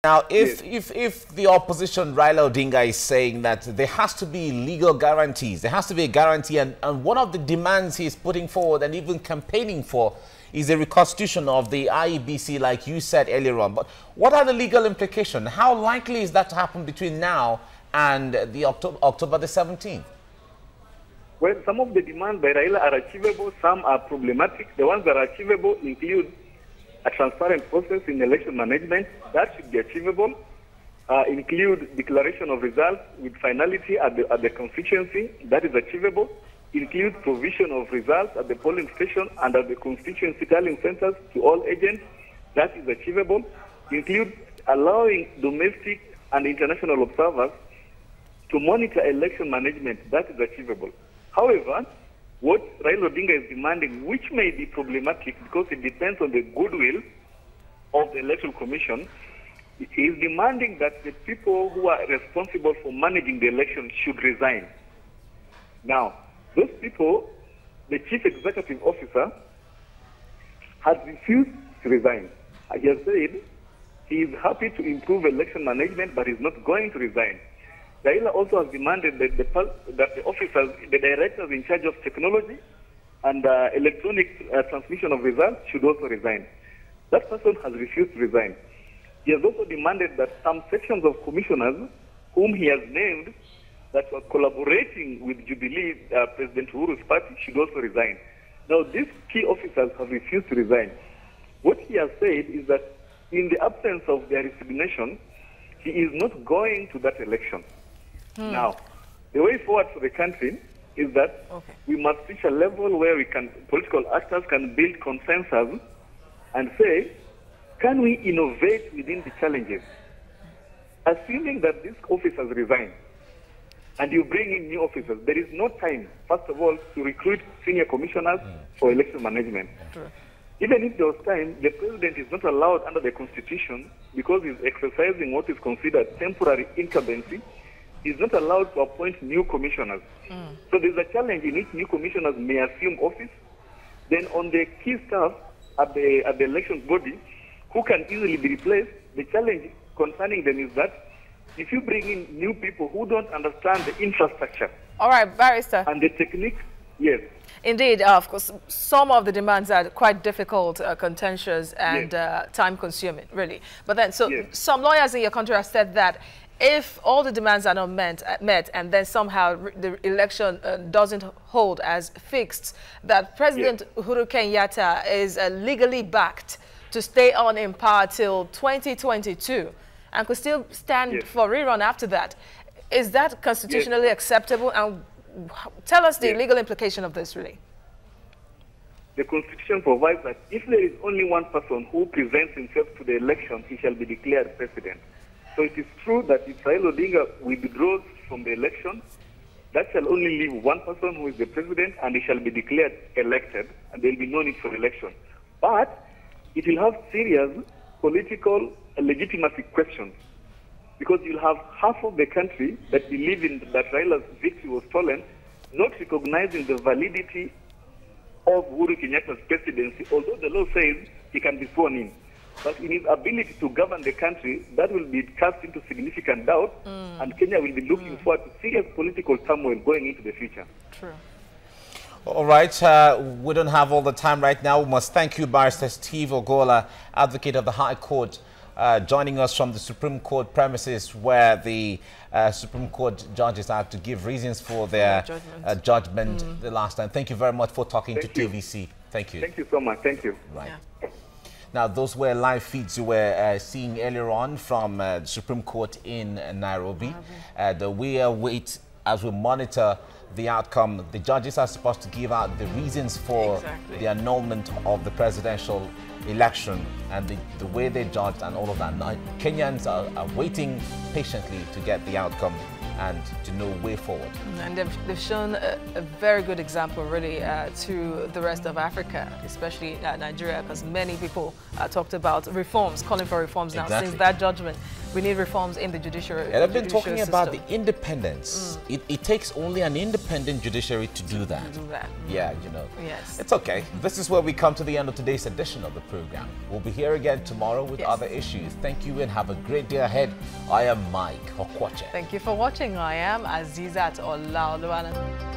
Now, if the opposition, Raila Odinga, is saying that there has to be legal guarantees, there has to be a guarantee, and one of the demands he's putting forward and even campaigning for is a reconstitution of the IEBC, like you said earlier on. But what are the legal implications? How likely is that to happen between now and the October the 17th? Well, some of the demands by Raila are achievable, some are problematic. The ones that are achievable include a transparent process in election management. That should be achievable. Include declaration of results with finality at the constituency. That is achievable. Include provision of results at the polling station and at the constituency tallying centers to all agents. That is achievable. Include allowing domestic and international observers to monitor election management. That is achievable. However, what Raila Odinga is demanding, which may be problematic because it depends on the goodwill of the Electoral Commission, is demanding that the people who are responsible for managing the election should resign. Now, those people, the Chief Executive Officer, has refused to resign. He has said he is happy to improve election management, but is not going to resign. Raila also has demanded that the officers, the directors in charge of technology and electronic transmission of results should also resign. That person has refused to resign. He has also demanded that some sections of commissioners whom he has named that were collaborating with Jubilee, President Uhuru's party, should also resign. Now, these key officers have refused to resign. What he has said is that in the absence of their resignation, he is not going to that election. Now, the way forward for the country is that we must reach a level where political actors can build consensus and say, can we innovate within the challenges? Assuming that these officers resign and you bring in new officers, there is no time, first of all, to recruit senior commissioners for election management. Even if there was time, the president is not allowed under the constitution, because he's exercising what is considered temporary incumbency, is not allowed to appoint new commissioners. So there's a challenge in which new commissioners may assume office. Then on the key staff at the elections body, who can easily be replaced, the challenge concerning them is that if you bring in new people who don't understand the infrastructure. All right, Barrister. And the technique, yes. Indeed, of course, some of the demands are quite difficult, contentious, and time-consuming, really. But then, some lawyers in your country have said that if all the demands are not met and then somehow the election doesn't hold as fixed, that President Uhuru Kenyatta is legally backed to stay on in power till 2022 and could still stand for rerun after that. Is that constitutionally acceptable? And tell us the legal implication of this, really. The Constitution provides that if there is only one person who presents himself to the election, he shall be declared president. So it is true that if Raila Odinga withdraws from the election, that shall only leave one person who is the president, and he shall be declared elected, and there will be no need for election. But it will have serious political legitimacy questions, because you'll have half of the country that believe in that Raila's victory was stolen, not recognizing the validity of Uhuru Kenyatta's presidency, although the law says he can be sworn in. But in his ability to govern the country, that will be cast into significant doubt, and Kenya will be looking forward to serious political turmoil going into the future. True. All right, we don't have all the time right now. We must thank you, Barrister Steve Ogola, advocate of the High Court, joining us from the Supreme Court premises, where the Supreme Court judges have to give reasons for their judgment the last time. Thank you very much for talking to TVC. Thank you. Thank you so much. Thank you. Right. Now, those were live feeds you were seeing earlier on from the Supreme Court in Nairobi. We await, as we monitor the outcome. The judges are supposed to give out the reasons for the annulment of the presidential election and the way they judged and all of that. Now, Kenyans are waiting patiently to get the outcome and to know way forward. And they've shown a very good example, really, to the rest of Africa, especially Nigeria, because many people talked about reforms, calling for reforms now since that judgment. we need reforms in the judiciary. And I've been talking about the independence. It takes only an independent judiciary to do that. Yeah, you know. Yes. It's okay. This is where we come to the end of today's edition of the program. We'll be here again tomorrow with other issues. Thank you and have a great day ahead. I am Mike Okwache. Thank you for watching. I am Azizat Olaoluwanan.